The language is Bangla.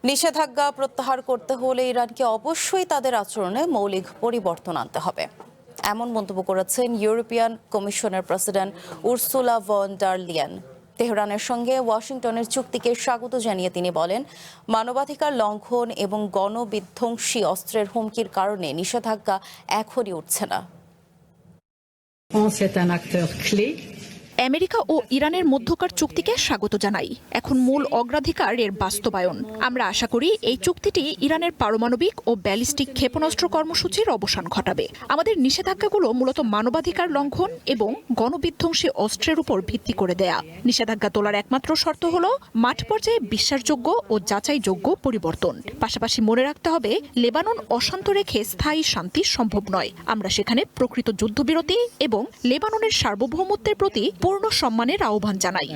নিষেধাজ্ঞা প্রত্যাহার করতে হলে ইরানকে অবশ্যই তাদের আচরণে মৌলিক পরিবর্তন আনতে হবে, এমন মন্তব্য করেছেন ইউরোপিয়ান কমিশনের president Ursula von der Leyen. তেহরানের সঙ্গে ওয়াশিংটনের চুক্তিকে স্বাগত জানিয়ে তিনি বলেন, মানবাধিকার লঙ্ঘন এবং গণবিধ্বংসী অস্ত্রের হুমকির কারণে নিষেধাজ্ঞা এখনই উঠছে না। আমেরিকা ও ইরানের মধ্যকার চুক্তিকে স্বাগত জানাই। এখন মূল অগ্রাধিকার এর বাস্তবায়ন। আমরা আশা করি এই চুক্তিটি ইরানের পারমাণবিক ও ব্যালিস্টিক ক্ষেপণাস্ত্র কর্মসূচির অবসান ঘটাবে। আমাদের নিষেধাজ্ঞাগুলো মূলত মানবাধিকার লঙ্ঘন এবং গণবিধ্বংসী অস্ত্রের উপর ভিত্তি করে দেয়া। নিষেধাজ্ঞা তোলার একমাত্র শর্ত হলো মাঠ পর্যায়ে বিশ্বাসযোগ্য ও যাচাইযোগ্য পরিবর্তন। পাশাপাশি মনে রাখতে হবে, লেবানন অশান্ত রেখে স্থায়ী শান্তি সম্ভব নয়। আমরা সেখানে প্রকৃত যুদ্ধবিরতি এবং লেবাননের সার্বভৌমত্বের প্রতি পূর্ণ সম্মানের আহ্বান জানাই।